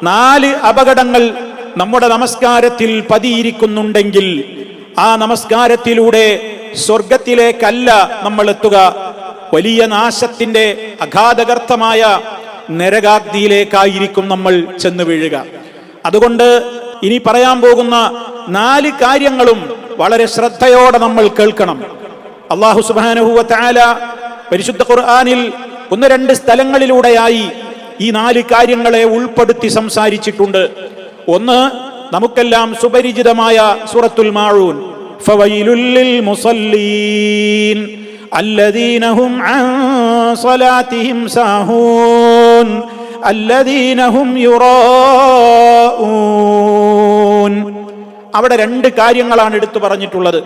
4 അപകടങ്ങൾ നമ്മുടെ നമസ്കാരത്തിൽ പതിയിരിക്കുന്നുണ്ടെങ്കിൽ ആ നമസ്കാരത്തിലൂടെ സ്വർഗത്തിലേക്കല്ല നമ്മൾ എത്തുക, വലിയ നാശത്തിന്റെ അഗാധഗർത്തമായ നരകാഗ്നിയിലേക്കായിരിക്കും നമ്മൾ ചെന്ന് വീഴുക. അതുകൊണ്ട് ഇനി പറയാൻ പോകുന്ന 4 കാര്യങ്ങളും വളരെ ശ്രദ്ധയോടെ നമ്മൾ കേൾക്കണം. അല്ലാഹു സുബ്ഹാനഹു വ തആല പരിശുദ്ധ ഖുർആനിൽ 1-2 സ്ഥലങ്ങളിലൂടെയായി ഈ 4 കാര്യങ്ങളെ ഉൾപ്പെടുത്തി സംസാരിച്ചിട്ടുണ്ട്. ഒന്ന്, നമുക്കെല്ലാം സുപരിചിതമായ സൂറത്തുൽ മാഊൻ, ഫവൈലുൽ ലിൽ മുസല്ലീൻ അല്ലദീന ഹും അൻ സ്വലാത്തിഹിം സാഹൂൻ അല്ലദീന ഹും യുറാഊൻ. അവിടെ 2 കാര്യങ്ങളാണ് എടുത്തു പറഞ്ഞിട്ടുള്ളത്.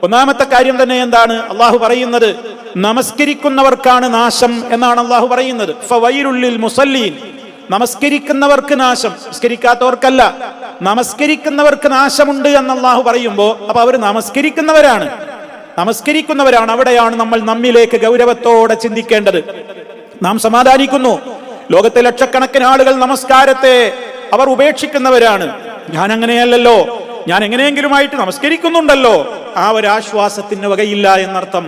ഒന്നാമത്തെ കാര്യം തന്നെ എന്താണ്? അള്ളാഹു പറയുന്നത് നമസ്കരിക്കുന്നവർക്കാണ് നാശം എന്നാണ് അള്ളാഹു പറയുന്നത്. ഫവൈലുൽ ലിൽ മുസല്ലീൻ, നമസ്കരിക്കുന്നവർക്ക് നാശം, നമസ്കരിക്കാത്തവർക്കല്ല. നമസ്കരിക്കുന്നവർക്ക് നാശമുണ്ട് എന്ന് അള്ളാഹു പറയുമ്പോൾ അപ്പൊ അവർ നമസ്കരിക്കുന്നവരാണ്. അവിടെയാണ് നമ്മൾ നമ്മിലേക്ക് ഗൗരവത്തോടെ ചിന്തിക്കേണ്ടത്. നാം സമാധാനിക്കുന്നു, ലോകത്തെ ലക്ഷക്കണക്കിന് ആളുകൾ നമസ്കാരത്തെ അവർ ഉപേക്ഷിക്കുന്നവരാണ്. ഞാൻ അങ്ങനെയല്ലല്ലോ, ഞാൻ എങ്ങനെയെങ്കിലുമായിട്ട് നമസ്കരിക്കുന്നുണ്ടല്ലോ, ആ ഒരു ആശ്വാസത്തിന് വകയില്ല എന്നർത്ഥം.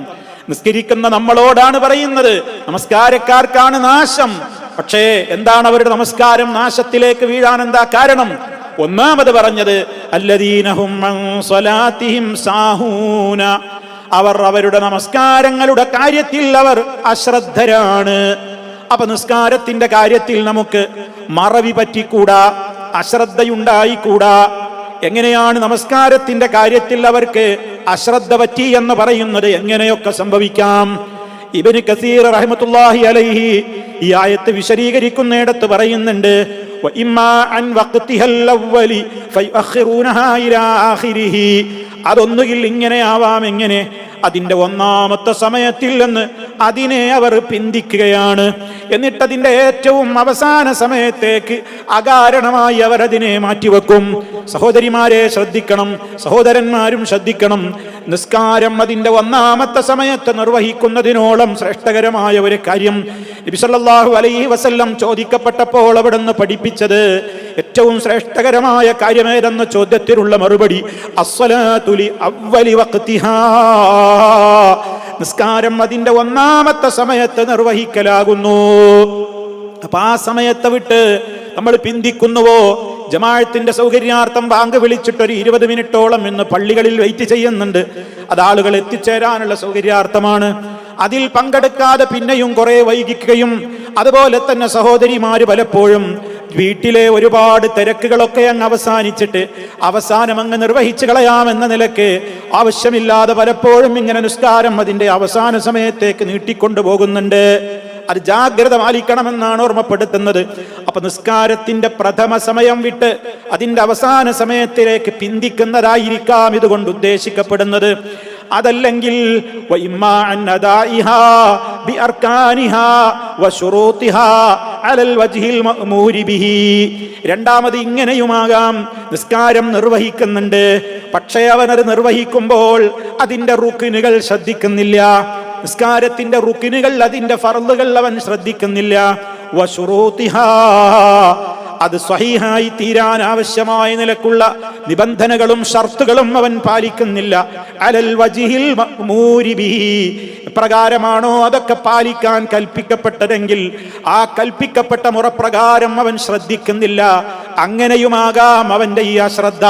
നിസ്കരിക്കുന്ന നമ്മളോടാണ് പറയുന്നത് നമസ്കാരക്കാർക്കാണ് നാശം. പക്ഷേ എന്താണ് അവരുടെ നമസ്കാരം നാശത്തിലേക്ക് വീഴാൻ എന്താ കാരണം? ഒന്നാമത് പറഞ്ഞത് അല്ലദീനഹും അൻ സ്വലാത്തിഹിം സാഹൂന, അവർ അവരുടെ നമസ്കാരങ്ങളുടെ കാര്യത്തിൽ അവർ അശ്രദ്ധരാണ്. അപ്പൊ നിസ്കാരത്തിന്റെ കാര്യത്തിൽ നമുക്ക് മറവി പറ്റിക്കൂടാ, അശ്രദ്ധയുണ്ടായിക്കൂടാ. എങ്ങനെയാണ് നമസ്കാരത്തിന്റെ കാര്യത്തിൽ അവർക്ക് അശ്രദ്ധ പറ്റി എന്ന് പറയുന്നത്? എങ്ങനെയൊക്കെ സംഭവിക്കാം? ഇബ്നു കസീർ റഹ്മത്തുള്ളാഹി അലൈഹി ഈ ആയത്ത് വിശദീകരിക്കുന്നിടത്ത് പറയുന്നുണ്ട്, വഇമ്മാ അൻ വഖ്തിഹൽ അവ്വലി ഫയഖിറൂനഹാ ഇലാ ആഖിരിഹി. അതൊന്നുകിൽ ഇങ്ങനെ ആവാം, എങ്ങനെ? അതിന്റെ ഒന്നാമത്തെ സമയത്തിൽ നിന്ന് അതിനെ അവർ പിന്തിക്കുകയാണ്, എന്നിട്ട് അതിന്റെ ഏറ്റവും അവസാന സമയത്തേക്ക് അകാരണമായി അവർ അതിനെ മാറ്റിവെക്കും. സഹോദരിമാരെ ശ്രദ്ധിക്കണം, സഹോദരന്മാരും ശ്രദ്ധിക്കണം. നിസ്കാരം അതിന്റെ ഒന്നാമത്തെ സമയത്ത് നിർവഹിക്കുന്നതിനോളം ശ്രേഷ്ഠകരമായ ഒരു കാര്യം നബി സല്ലല്ലാഹു അലൈഹി വസല്ലം ചോദിക്കപ്പെട്ടപ്പോൾ അവിടുന്ന് പഠിപ്പിച്ചത് ഏറ്റവും ശ്രേഷ്ഠകരമായ കാര്യമേതെന്ന ചോദ്യത്തിനുള്ള മറുപടി അസ്സലാത്തു ലി അവ്വലി വഖ്തിഹാ, നിസ്കാരം അതിന്റെ ഒന്നാമത്തെ സമയത്ത് നിർവഹിക്കലാകുന്നു. അപ്പൊ ആ സമയത്തെ വിട്ട് നമ്മൾ പിന്തിക്കുന്നുവോ? ജമാഅത്തിന്റെ സൗകര്യാർത്ഥം ബാങ്ക് വിളിച്ചിട്ടൊരു 20 മിനിറ്റോളം ഇന്ന് പള്ളികളിൽ വെയിറ്റ് ചെയ്യുന്നുണ്ട്. അത് ആളുകൾ എത്തിച്ചേരാനുള്ള സൗകര്യാർത്ഥമാണ്. അതിൽ പങ്കെടുക്കാതെ പിന്നെയും കുറെ വൈകിക്കുകയും, അതുപോലെ തന്നെ സഹോദരിമാര് പലപ്പോഴും വീട്ടിലെ ഒരുപാട് തിരക്കുകളൊക്കെ അങ്ങ് അവസാനിച്ചിട്ട് അവസാനം അങ്ങ് നിർവഹിച്ചു കളയാമെന്ന നിലക്ക് ആവശ്യമില്ലാതെ പലപ്പോഴും ഇങ്ങനെ നിസ്കാരം അതിന്റെ അവസാന സമയത്തേക്ക് നീട്ടിക്കൊണ്ടുപോകുന്നുണ്ട്. അത് ജാഗ്രത പാലിക്കണമെന്നാണ് ഓർമ്മപ്പെടുത്തുന്നത്. അപ്പൊ നിസ്കാരത്തിന്റെ പ്രഥമ സമയം വിട്ട് അതിന്റെ അവസാന സമയത്തിലേക്ക് പിന്തിക്കുന്നതായിരിക്കാം ഇതുകൊണ്ട് ഉദ്ദേശിക്കപ്പെടുന്നത്. അതല്ലെങ്കിൽ രണ്ടാമത് ഇങ്ങനെയുമാകാം, നിസ്കാരം നിർവഹിക്കുന്നുണ്ട്, പക്ഷേ അവനത് നിർവഹിക്കുമ്പോൾ അതിന്റെ റുക്നുകൾ ശ്രദ്ധിക്കുന്നില്ല. നിസ്കാരത്തിന്റെ റുക്നുകൾ, അതിന്റെ ഫർളുകൾ അവൻ ശ്രദ്ധിക്കുന്നില്ല. വശുറൂതിഹാ, അത് സ്വഹീഹായി തീരാൻ ആവശ്യമായ നിലക്കുള്ള നിബന്ധനകളും ഷർത്തുകളും അവൻ പാലിക്കുന്നില്ല. അലൽ വജ്ഹിൽ മഅ്മൂരി ബിഹി, പ്രകാരമാണോ അതൊക്കെ പാലിക്കാൻ കൽപ്പിക്കപ്പെട്ടതെങ്കിൽ ആ കൽപ്പിക്കപ്പെട്ട മുറപ്രകാരം അവൻ ശ്രദ്ധിക്കുന്നില്ല. അങ്ങനെയുമാകാം അവന്റെ ഈ അശ്രദ്ധ.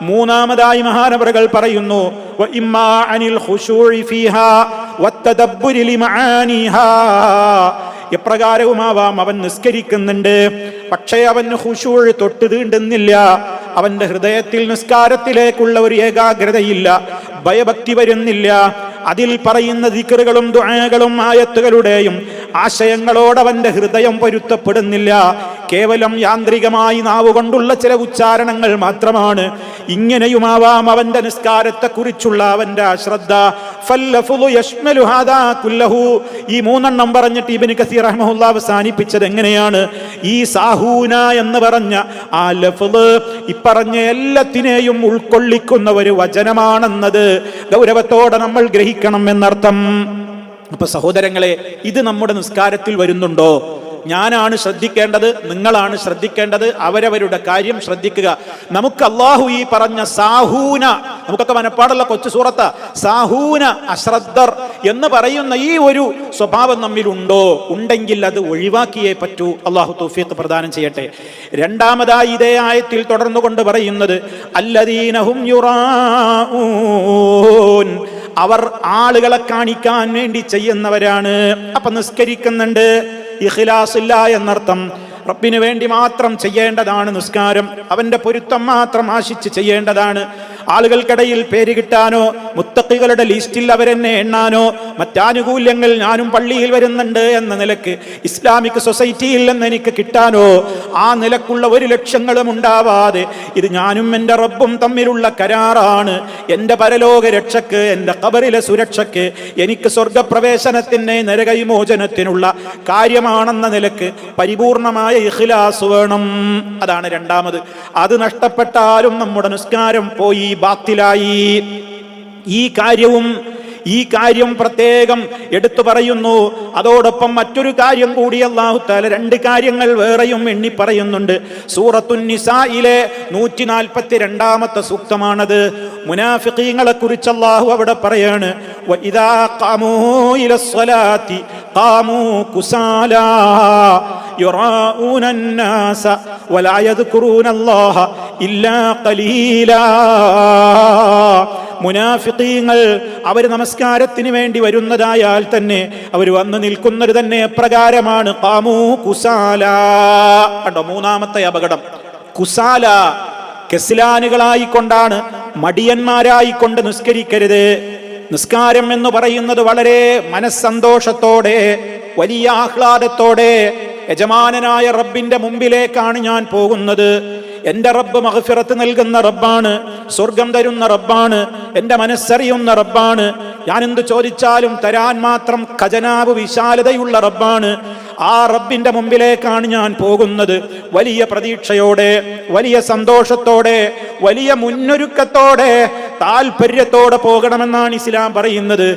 മൂന്നാമതായി മഹാനവറുകൾ പറയുന്നു വഇമ്മാ അനിൽ ഖുശൂഇ ഫീഹാ വത്തദബ്ബുരി ലിമആനിഹാ, എപ്രകാരവുമാവാം അവൻ നിസ്കരിക്കുന്നുണ്ട്, പക്ഷേ അവന് ഖുശൂഅ് തൊട്ട് തീണ്ടുന്നില്ല. അവന്റെ ഹൃദയത്തിൽ നിസ്കാരത്തിലേക്കുള്ള ഒരു ഏകാഗ്രതയില്ല, ഭയഭക്തി വരുന്നില്ല. അതിൽ പറയുന്ന ദിക്റുകളും ദുആകളും ആയത്തുകളുടെയും ആശയങ്ങളോട് അവന്റെ ഹൃദയം പൊരുത്തപ്പെടുന്നില്ല. കേവലം യാന്ത്രികമായി നാവുകൊണ്ടുള്ള ചില ഉച്ചാരണങ്ങൾ മാത്രമാണ്. ഇങ്ങനെയുമാവാം അവന്റെ നിസ്കാരത്തെ കുറിച്ചുള്ള അവന്റെ അശ്രദ്ധ. ഈ 3 പറഞ്ഞിട്ട് ഇബ്നു കസീർ റഹ്മഹുല്ലാഹ് അവസാനിപ്പിച്ചത് എങ്ങനെയാണ്? ഈ സാഹൂന എന്ന് പറഞ്ഞ ആ ലഫ്ള് ഇപ്പറഞ്ഞ എല്ലാത്തിനെയും ഉൾക്കൊള്ളിക്കുന്ന ഒരു വചനമാണെന്നത് ഗൗരവത്തോടെ നമ്മൾ ഗ്രഹിക്കണം എന്നർത്ഥം. അപ്പൊ സഹോദരങ്ങളെ, ഇത് നമ്മുടെ നിസ്കാരത്തിൽ വരുന്നുണ്ടോ? ഞാനാണ് ശ്രദ്ധിക്കേണ്ടത്, നിങ്ങളാണ് ശ്രദ്ധിക്കേണ്ടത്. അവരവരുടെ കാര്യം ശ്രദ്ധിക്കുക. നമുക്ക് അള്ളാഹു ഈ പറഞ്ഞ സാഹൂന, നമുക്കൊക്കെ മനപ്പാടുള്ള കൊച്ചു സൂറത്ത സാഹൂന, അശ്രദ്ധർ എന്ന് പറയുന്ന ഈ ഒരു സ്വഭാവം നമ്മിലുണ്ടോ? ഉണ്ടെങ്കിൽ അത് ഒഴിവാക്കിയേ പറ്റൂ. അള്ളാഹു തൗഫീഖ് പ്രദാനം ചെയ്യട്ടെ. രണ്ടാമതായി ഇതേ ആയത്തിൽ തുടർന്നു കൊണ്ട് പറയുന്നത് അല്ലദീനഹും യുറാഊൻ, അവർ ആളുകളെ കാണിക്കാൻ വേണ്ടി ചെയ്യുന്നവരാണ്. അപ്പൊ നിസ്കരിക്കുന്നുണ്ട്, ഇഖ്ലാസ് ഇല്ല എന്നർത്ഥം. റബ്ബിന് വേണ്ടി മാത്രം ചെയ്യേണ്ടതാണ് നിസ്കാരം. അവന്റെ പൊരുത്തം മാത്രം ആശിച്ച് ചെയ്യേണ്ടതാണ്. ആളുകൾക്കിടയിൽ പേര് കിട്ടാനോ മുത്തഖികളുടെ ലിസ്റ്റിൽ അവരെന്നെ എണ്ണാനോ മറ്റാനുകൂല്യങ്ങൾ ഞാനും പള്ളിയിൽ വരുന്നുണ്ട് എന്ന നിലക്ക് ഇസ്ലാമിക് സൊസൈറ്റിയിൽ നിന്ന് എനിക്ക് കിട്ടാനോ ആ നിലക്കുള്ള ഒരു ലക്ഷ്യങ്ങളും ഉണ്ടാവാതെ ഇത് ഞാനും എൻ്റെ റബ്ബും തമ്മിലുള്ള കരാറാണ്. എൻ്റെ പരലോക രക്ഷക്ക്, എൻ്റെ ഖബറിലെ സുരക്ഷയ്ക്ക്, എനിക്ക് സ്വർഗപ്രവേശനത്തിന് നരകവിമോചനത്തിനുള്ള കാര്യമാണെന്ന നിലക്ക് പരിപൂർണമായ ഇഖ്ലാസ് വേണം. അതാണ് രണ്ടാമത്. അത് നഷ്ടപ്പെട്ടാലും നമ്മുടെ നിസ്കാരം പോയി, ബാത്തിലായി. ഈ കാര്യം പ്രത്യേകം എടുത്തു പറയുന്നു. അതോടൊപ്പം മറ്റൊരു കാര്യം കൂടി അല്ലാഹു തആല, രണ്ട് കാര്യങ്ങൾ വേറെയും എണ്ണി പറയുന്നുണ്ട്. സൂറത്തുൻ നിസായിലെ 142-ാമത്തെ സൂക്തമാണത്. മുനാഫിഖീങ്ങളെ കുറിച്ച് അല്ലാഹു അവിടെ പറയാണ്, വഇദാ ഖാമൂ ഇലസ്സലാത്തി ഖാമൂ കുസാലാ യുറാഊനൻ നാസ വലാ യദ്കുറൂനല്ലാഹ ഇല്ലാ ഖലീലാ. മുനാഫിഖീങ്ങൾ അവർ നമസ്കാരത്തിന് വേണ്ടി വരുന്നതായാൽ തന്നെ അവർ വന്ന് നിൽക്കുന്നത് തന്നെ എപ്രകാരമാണ്? ഖാമൂ കുസാല. കണ്ടോ, മൂന്നാമത്തെ അപകടം. കുസാല, കെസ്ലാനുകളായിക്കൊണ്ടാണ്, മടിയന്മാരായിക്കൊണ്ട് നിസ്കരിക്കരുത്. നിസ്കാരം എന്ന് പറയുന്നത് വളരെ മനസ്സന്തോഷത്തോടെ, വലിയ ആഹ്ലാദത്തോടെ യജമാനനായ റബ്ബിന്റെ മുമ്പിലേക്കാണ് ഞാൻ പോകുന്നത്. എൻ്റെ റബ്ബ് മഗ്ഫിറത്ത് നൽകുന്ന റബ്ബാണ്, സ്വർഗം തരുന്ന റബ്ബാണ്, എൻ്റെ മനസ്സറിയുന്ന റബ്ബാണ്. ഞാൻ എന്ത് ചോദിച്ചാലും തരാൻ മാത്രം ഖജനാവ് വിശാലതയുള്ള റബ്ബാണ്. ആ റബ്ബിന്റെ മുമ്പിലേക്കാണ് ഞാൻ പോകുന്നത്. വലിയ പ്രതീക്ഷയോടെ, വലിയ സന്തോഷത്തോടെ, വലിയ മുന്നൊരുക്കത്തോടെ, താല്പര്യത്തോടെ പോകണമെന്നാണ് ഇസ്ലാം പറയുന്നത്.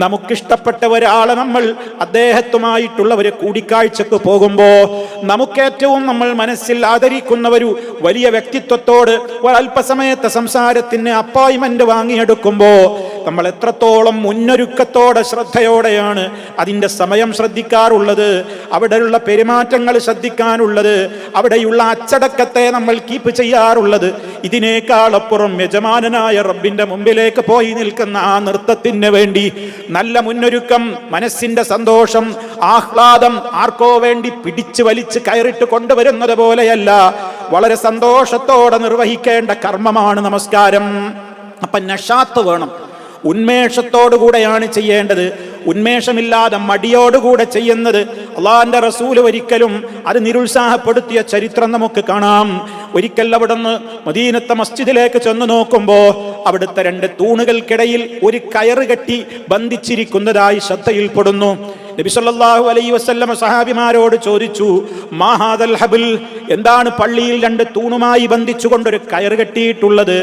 നമുക്കിഷ്ടപ്പെട്ട ഒരാളെ നമ്മൾ അദ്ദേഹത്തുമായിട്ടുള്ള ഒരു കൂടിക്കാഴ്ചക്ക് പോകുമ്പോൾ, നമുക്കേറ്റവും നമ്മൾ മനസ്സിൽ ആദരിക്കുന്ന ഒരു വലിയ വ്യക്തിത്വത്തോട് ഒരല്പസമയത്തെ സംസാരത്തിന് അപ്പോയിന്റ്മെന്റ് വാങ്ങിയെടുക്കുമ്പോൾ നമ്മൾ എത്രത്തോളം മുന്നൊരുക്കത്തോടെ, ശ്രദ്ധയോടെയാണ് അതിൻ്റെ സമയം ശ്രദ്ധിക്കാറുള്ളത്, അവിടെയുള്ള പെരുമാറ്റങ്ങൾ ശ്രദ്ധിക്കാനുള്ളത്, അവിടെയുള്ള അച്ചടക്കത്തെ നമ്മൾ കീപ്പ് ചെയ്യാറുള്ളത്. ഇതിനേക്കാളപ്പുറം യജമാനനായ റബ്ബിന്റെ മുമ്പിലേക്ക് പോയി നിൽക്കുന്ന ആ നൃത്തത്തിന് വേണ്ടി നല്ല മുന്നൊരുക്കം, മനസ്സിന്റെ സന്തോഷം, ആഹ്ലാദം ആർക്കോ വേണ്ടി പിടിച്ചു വലിച്ച് കയറിട്ട് കൊണ്ടുവരുന്നത് പോലെയല്ല, വളരെ സന്തോഷത്തോടെ നിർവഹിക്കേണ്ട കർമ്മമാണ് നമസ്കാരം. അപ്പൊ നഷാത്ത് വേണം, ഉന്മേഷത്തോടുകൂടെയാണ് ചെയ്യേണ്ടത്. ഉന്മേഷമില്ലാതെ മടിയോടുകൂടെ ചെയ്യുന്നത് അള്ളാഹുവിന്റെ റസൂല് ഒരിക്കലും അത് നിരുത്സാഹപ്പെടുത്തിയ ചരിത്രം നമുക്ക് കാണാം. ഒരിക്കൽ അവിടുന്ന് മദീനത്തെ മസ്ജിദിലേക്ക് ചെന്ന് നോക്കുമ്പോൾ അവിടുത്തെ രണ്ട് തൂണുകൾക്കിടയിൽ ഒരു കയറ് കെട്ടി ബന്ധിച്ചിരിക്കുന്നതായി ശ്രദ്ധയിൽപ്പെടുന്നു. നബി സല്ലല്ലാഹു അലൈഹി വസല്ലം സഹാബിമാരോട് ചോദിച്ചു, മാ ഹാദൽ ഹബിൽ, എന്താണ് പള്ളിയിൽ രണ്ട് തൂണുമായി ബന്ധിച്ചുകൊണ്ടൊരു കയറ് കെട്ടിയിട്ടുള്ളത്?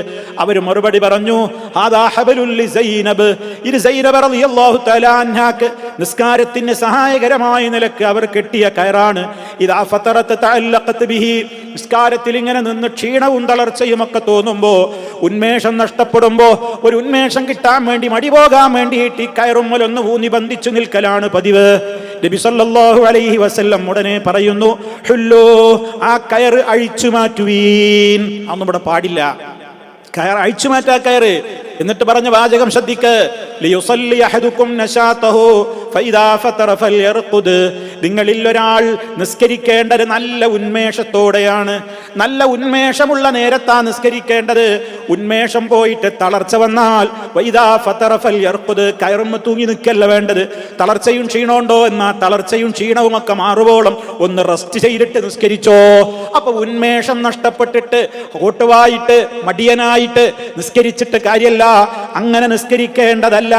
അവർ മറുപടി പറഞ്ഞു, ഹാദാ ഹബലുൽ ലിസൈനബ്, ഇത് സൈനബ് റളിയല്ലാഹു തആല അൻഹാക്ക് നിസ്കാരത്തിന് സഹായകരമായ നിലക്ക് അവർ കെട്ടിയ കയറാണ്. ഇദാ ഫതറത തഅല്ലഖത് ബിഹി, നിസ്കാരത്തിൽ ഇങ്ങനെ നിന്ന് ക്ഷീണവും തളർച്ചയും ഒക്കെ തോന്നുമ്പോ, ഉന്മേഷം നഷ്ടപ്പെടുമ്പോ, ഒരു ഉന്മേഷം കിട്ടാൻ വേണ്ടി, മടി പോകാൻ വേണ്ടിയിട്ട് ഈ കയറുമ്മലൊന്ന് ഊന്നി ബന്ധിച്ചു നിൽക്കലാണ് പതിവ്. നബി സല്ലല്ലാഹു അലൈഹി വസല്ലം ഉടനെ പറയുന്നു, ഹുല്ലൂ, ആ കയറ് അഴിച്ചു മാറ്റുവീൻ. അതൊന്നും ഇവിടെ പാടില്ല, കയർ അഴിച്ചു മാറ്റാ കയറ്. എന്നിട്ട് പറഞ്ഞ വാചകം ശ്രദ്ധിക്ക്, ലിയുസല്ലി അഹദുകും നശാതഹു ഫഇദാ ഫതറ ഫൽയർഖുദ്, നിങ്ങളിൽ ഒരാൾ നിസ്കരിക്കേണ്ടത് നല്ല ഉന്മേഷത്തോടെയാണ്, നല്ല ഉന്മേഷമുള്ള നേരത്താ നിസ്കരിക്കേണ്ടത്. ഉന്മേഷം പോയിട്ട് തളർച്ച വന്നാൽ വഇദാ ഫതറ ഫൽയർഖുദ്, കയറുമ്മ തൂങ്ങി നിൽക്കല്ല വേണ്ടത്. തളർച്ചയും ക്ഷീണമുണ്ടോ എന്നാ തളർച്ചയും ക്ഷീണവും ഒക്കെ മാറുവോളം ഒന്ന് റെസ്റ്റ് ചെയ്തിട്ട് നിസ്കരിച്ചോ. അപ്പൊ ഉന്മേഷം നഷ്ടപ്പെട്ടിട്ട് ഓട്ടുവായിട്ട് മടിയനായിട്ട് നിസ്കരിച്ചിട്ട് കാര്യമല്ല, അങ്ങനെ നിസ്കരിക്കേണ്ടതല്ല.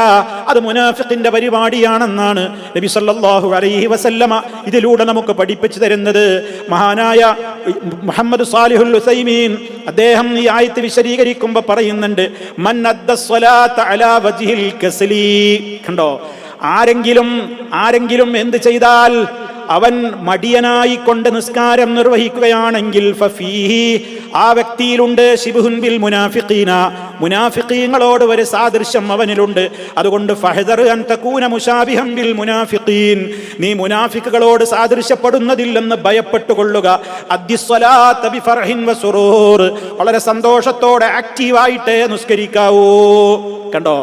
അത് മുനാഫിഖിന്റെ പരിപാടിയാണെന്നാണ് നബി സല്ലല്ലാഹു അലൈഹി വസല്ലമ ഇതിലൂടെ നമുക്ക് പഠിപ്പിച്ചു തരുന്നത്. മഹാനായ മുഹമ്മദ് സാലിഹുൽ ഉസൈമീൻ അദ്ദേഹം ഈ ആയത്ത് വിശദീകരിക്കുമ്പോൾ പറയുന്നുണ്ട്, മൻ അദ്ദ സ്വലാത്ത അലാ വജ്ഹിൽ കസ്ലി. കണ്ടോ, ആരെങ്കിലും എന്ത് ചെയ്താൽ, അവൻ മടിയനായി കൊണ്ട് നിസ്കാരം നിർവഹിക്കുകയാണെങ്കിൽ ഫഫീഹി, ആ വ്യക്തിയിലുണ്ട് ശിബ്ഹുൻ ബിൽ മുനാഫിഖീന, മുനാഫിഖീങ്ങളോട് ഒരു സാദൃശ്യം അവനിലുണ്ട്. അതുകൊണ്ട് ഫഹദർ അൻ തകൂന മുശാബിഹൻ ബിൽ മുനാഫിഖീൻ, നീ മുനാഫിക്കുകളോട് സാദൃശ്യപ്പെടുന്നതില്ലെന്ന് ഭയപ്പെട്ടുകൊള്ളുക. അദ്ദിസ്സലാത്ത ബിഫർഹിൻ വസുറൂർ, വളരെ സന്തോഷത്തോടെ ആക്റ്റീവായിട്ട് നിസ്കരിക്കാവൂ. കണ്ടോ,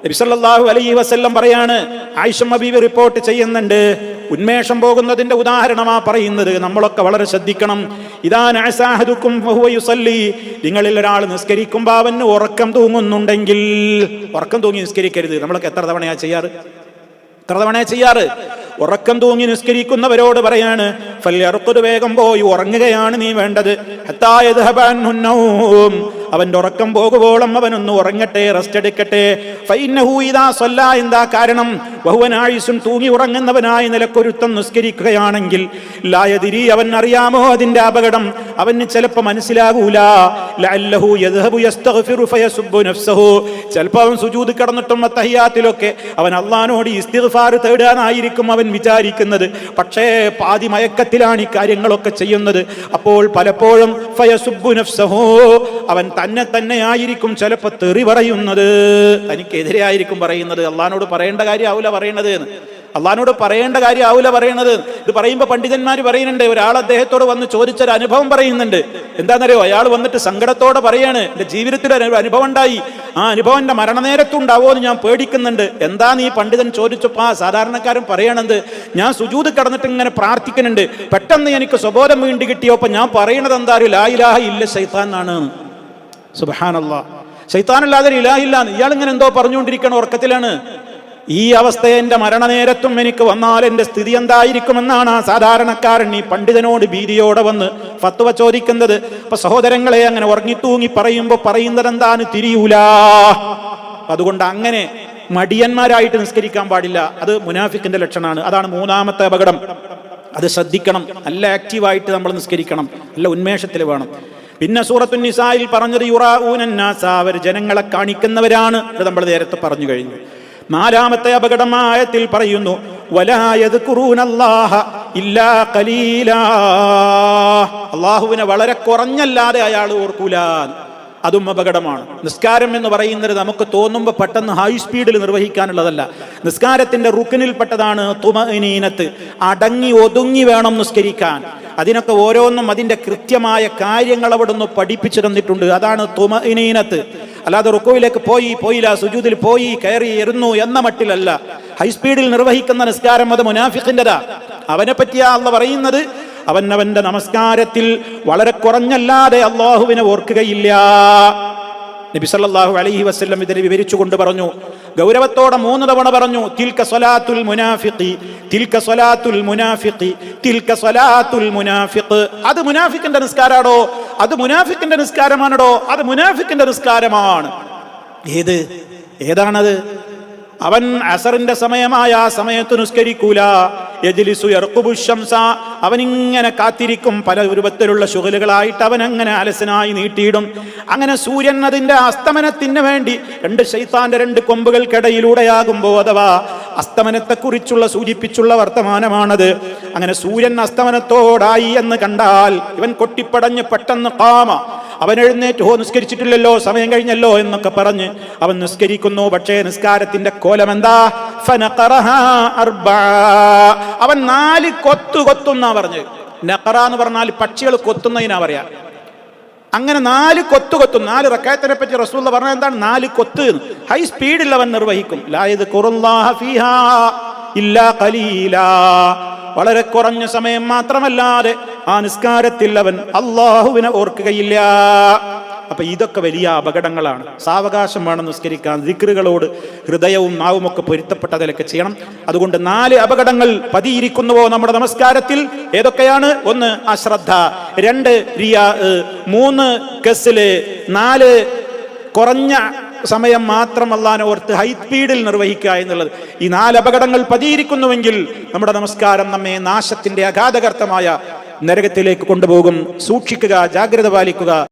നബി സല്ലല്ലാഹു അലൈഹി വസല്ലം പറയാണ്, ആയിഷ ബീവി റിപ്പോർട്ട് ചെയ്യുന്നുണ്ട്, ഉന്മേഷം പോകുന്നതിന്റെ ഉദാഹരണമാ പറയുന്നത്. നമ്മളൊക്കെ വളരെ ശ്രദ്ധിക്കണം. ഇദാ നഅസാഹദുക്കും വഹുവ യുസല്ലി, നിങ്ങളിൽ ഒരാൾ നിസ്കരിക്കുമ്പോൾ അവന് ഉറക്കം തൂങ്ങുന്നുണ്ടെങ്കിൽ, ഉറക്കം തൂങ്ങി നിസ്കരിക്കരുത്. നമ്മളൊക്കെ എത്ര തവണയാ ചെയ്യാറ്? ഉറക്കം തൂങ്ങി നിസ്കരിക്കുന്നവരോട് പറയാണ്, ഫൽയർഖുദ്, വേഗം പോയി ഉറങ്ങുകയാണ് നീ വേണ്ടത്. ഹത്താ യദ്ഹബ അൻഹു നൗം, അവന്റെ ഉറക്കം പോകുവോളം അവനൊന്ന് ഉറങ്ങട്ടെ, റെസ്റ്റ് എടുക്കട്ടെ. ഫഇന്നഹു ഇദാ സല്ലാ, എന്താ കാരണം? വഹുവ നായിസുൻ, തൂങ്ങി ഉറങ്ങുന്നവനായി നിലക്കൊരുത്തം നിസ്കരിക്കുകയാണെങ്കിൽ, ലാ യദ്രി, അവൻ അറിയാമോ അതിന്റെ അപകടം? അവന് ചിലപ്പോൾ മനസ്സിലാകൂല. ലഅല്ലഹു യദ്ഹബു യസ്തഗ്ഫിറു ഫയസുബ്ബു നഫ്സഹു, ചിലപ്പോൾ അവൻ സുജൂദ് കിടന്നിട്ടും തഹിയ്യാത്തിലൊക്കെ അവൻ അല്ലാഹുവോട് ഇസ്തിഗ്ഫാർ തേടാനായിരിക്കും അവൻ വിചാരിക്കുന്നത്. പക്ഷേ പാതി മയക്കത്തിലാണ് ഈ കാര്യങ്ങളൊക്കെ ചെയ്യുന്നത്. അപ്പോൾ പലപ്പോഴും ഫയസുബ്ബു നഫ്സഹു, അവൻ തന്നെ ആയിരിക്കും ചിലപ്പോൾ തെറി പറയുന്നത്, തനിക്കെതിരെ ആയിരിക്കും പറയുന്നത്. അള്ളാഹിനോട് പറയേണ്ട കാര്യമാവില്ല പറയണത്, അള്ളാഹിനോട് പറയേണ്ട കാര്യമാവില്ല പറയണത്. ഇത് പറയുമ്പോൾ പണ്ഡിതന്മാർ പറയുന്നുണ്ട്, ഒരാൾ അദ്ദേഹത്തോട് വന്ന് ചോദിച്ചൊരു അനുഭവം പറയുന്നുണ്ട്. എന്താണെന്നറിയോ? അയാൾ വന്നിട്ട് സങ്കടത്തോടെ പറയാണ്, എൻ്റെ ജീവിതത്തിൽ ഒരു അനുഭവം ഉണ്ടായി, ആ അനുഭവം എൻ്റെ മരണനേരത്തുണ്ടാവോ എന്ന് ഞാൻ പേടിക്കുന്നുണ്ട്. എന്താ നീ പണ്ഡിതൻ ചോദിച്ചപ്പോൾ ആ സാധാരണക്കാരൻ പറയണത്, ഞാൻ സുജൂദ് കിടന്നിട്ട് ഇങ്ങനെ പ്രാർത്ഥിക്കുന്നുണ്ട്, പെട്ടെന്ന് എനിക്ക് സ്വബോധം വീണ്ടും കിട്ടിയപ്പോൾ ഞാൻ പറയണത് എന്താ അറിയോ? ലാ ഇലാഹ ഇല്ല ശൈത്താൻ ആണ്. സുബ്ഹാനല്ലാഹ്, ശൈത്താനല്ലാതെ ഇലാഹില്ല. ഇയാൾ ഇങ്ങനെ എന്തോ പറഞ്ഞുകൊണ്ടിരിക്കണം, ഉറക്കത്തിലാണ്. ഈ അവസ്ഥ എൻ്റെ മരണനേരത്തും എനിക്ക് വന്നാൽ എൻ്റെ സ്ഥിതി എന്തായിരിക്കുമെന്നാണ് ആ സാധാരണക്കാരൻ ഈ പണ്ഡിതനോട് ഭീതിയോടെ വന്ന് ഫത്വ ചോദിക്കുന്നത്. അപ്പൊ സഹോദരങ്ങളെ, അങ്ങനെ ഉറങ്ങിത്തൂങ്ങി പറയുമ്പോൾ പറയുന്നത് എന്താണ് തിരിയൂല. അതുകൊണ്ട് അങ്ങനെ മടിയന്മാരായിട്ട് നിസ്കരിക്കാൻ പാടില്ല. അത് മുനാഫിക്കിന്റെ ലക്ഷണമാണ്. അതാണ് മൂന്നാമത്തെ അപകടം. അത് ശ്രദ്ധിക്കണം. നല്ല ആക്റ്റീവായിട്ട് നമ്മൾ നിസ്കരിക്കണം, നല്ല ഉന്മേഷത്തിൽ വേണം. പിന്നെ സൂറത്തുൻ നിസായിൽ പറഞ്ഞത് യുറാഊനൻ നാസ, അവർ ജനങ്ങളെ കാണിക്കുന്നവരാണ്. ഇത് നമ്മൾ നേരത്തെ പറഞ്ഞു കഴിഞ്ഞു. നാലാമത്തെ അപകടം ആയത്തിൽ പറയുന്നു, വലാ യദ്കുറൂനല്ലാഹ ഇല്ലാ ഖലീലാ, അല്ലാഹുവിനെ വളരെ കുറഞ്ഞല്ലാതെ അയാൾ ഓർക്കൂല. അതും അപകടമാണ്. നിസ്കാരം എന്ന് പറയുന്നത് നമുക്ക് തോന്നുമ്പോൾ പെട്ടെന്ന് ഹൈ സ്പീഡിൽ നിർവഹിക്കാനുള്ളതല്ല. നിസ്കാരത്തിന്റെ റുക്നിൽപ്പെട്ടതാണ് തുമഇനീനത്ത്, അടങ്ങി ഒതുങ്ങി വേണം നിസ്കരിക്കാൻ. അതിനൊക്കെ ഓരോന്നും അതിന്റെ കൃത്യമായ കാര്യങ്ങൾ അവിടുന്ന് പഠിപ്പിച്ചു തന്നിട്ടുണ്ട്. അതാണ് തുമഇനീനത്ത്. അല്ലാതെ റുക്കുവിലേക്ക് പോയില്ല, സുജൂദിൽ പോയി കയറി ഇരുന്നു എന്ന മട്ടിലല്ല. ഹൈസ്പീഡിൽ നിർവഹിക്കുന്ന നിസ്കാരം അത് മുനാഫിഖിൻ്റെതാ. അവനെ പറ്റിയാ അള്ളാഹ് പറയുന്നത്, അവന്റെ നമസ്കാരത്തിൽ വളരെ കുറഞ്ഞല്ലാതെ അള്ളാഹുവിനെ ഓർക്കുകയില്ല. നബി സല്ലല്ലാഹു അലൈഹി വസല്ലം ഇതിനെ വിവരിച്ചുകൊണ്ട് പറഞ്ഞു, ഗൗരവത്തോടെ 3 തവണ പറഞ്ഞു, തിൽക സ്വലാത്തുൽ മുനാഫിഖി, തിൽക സ്വലാത്തുൽ മുനാഫിഖി, തിൽക സ്വലാത്തുൽ മുനാഫിഖ്. അത് മുനാഫിക്കിന്റെ നിസ്കാരാണോ? അത് മുനാഫിക്കിന്റെ നിസ്കാരമാണോ? അത് മുനാഫിക്കിന്റെ നിസ്കാരമാണ്. ഏതാണത്? അവൻ അസറിന്റെ സമയമായ ആ സമയത്ത് നിസ്കരിക്കൂല. യജ്ലിസു യർഖുബു ശംസ, അവനിങ്ങനെ കാത്തിരിക്കും. പല രൂപത്തിലുള്ള ശുഗലുകളായിട്ട് അവൻ അങ്ങനെ അലസനായി നീട്ടിയിടും. അങ്ങനെ സൂര്യൻ അതിന്റെ അസ്തമനത്തിന് വേണ്ടി 2 ശൈത്താന്റെ 2 കൊമ്പുകൾക്കിടയിലൂടെയാകുമ്പോൾ, അഥവാ അസ്തമനത്തെക്കുറിച്ചുള്ള സൂചിപ്പിച്ചുള്ള വർത്തമാനമാണത്. അങ്ങനെ സൂര്യൻ അസ്തമനത്തോടായി എന്ന് കണ്ടാൽ ഇവൻ കൊട്ടിപ്പടഞ്ഞ് പെട്ടെന്ന് ഖാമ, അവൻ എഴുന്നേറ്റ്, നിസ്കരിച്ചിട്ടില്ലല്ലോ, സമയം കഴിഞ്ഞല്ലോ എന്നൊക്കെ പറഞ്ഞ് അവൻ നിസ്കരിക്കുന്നു. പക്ഷേ നിസ്കാരത്തിന്റെ കോലം എന്താ? ഫനഖറഹ അർബഅ, അവൻ 4 കൊത്തുന്നാ പറഞ്ഞ്. നഖറ എന്ന് പറഞ്ഞാൽ പക്ഷികൾ കൊത്തുന്നതിനാ പറയാ. അങ്ങനെ 4 കൊത്തും. 4 റക്അത്തിനെ പറ്റി റസൂലുള്ളാഹി പറഞ്ഞത് എന്താണ്? 4 കൊത്ത്. ഹൈ സ്പീഡിൽ അവൻ നിർവഹിക്കും. ലാ യദ്കുറുല്ലാഹ ഫീഹാ ഇല്ലാ ഖലീലാ, വളരെ കുറഞ്ഞ സമയം മാത്രമല്ലാതെ ആ നിസ്കാരത്തിൽ അവൻ അള്ളാഹുവിനെ ഓർക്കുകയില്ല. അപ്പൊ ഇതൊക്കെ വലിയ അപകടങ്ങളാണ്. സാവകാശം വേണം നിസ്കരിക്കാൻ. ദിക്റുകളോട് ഹൃദയവും നാവും ഒക്കെ പൊരുത്തപ്പെട്ടതിലൊക്കെ ചെയ്യണം. അതുകൊണ്ട് 4 അപകടങ്ങൾ പതിയിരിക്കുന്നുവോ നമ്മുടെ നമസ്കാരത്തിൽ? ഏതൊക്കെയാണ്? 1 അശ്രദ്ധ, 2 റിയാ, 3 കസ്ല്, 4 കുറഞ്ഞ സമയം മാത്രം അല്ലാഹുവിനെ ഓർത്ത് ഹൈ സ്പീഡിൽ നിർവഹിക്കുക എന്നുള്ളത്. ഈ 4 അപകടങ്ങൾ പതിയിരിക്കുന്നുവെങ്കിൽ നമ്മുടെ നമസ്കാരം നമ്മെ നാശത്തിന്റെ അഗാധഗർത്തമായ നരകത്തിലേക്ക് കൊണ്ടുപോകും. സൂക്ഷിക്കുക, ജാഗ്രത പാലിക്കുക.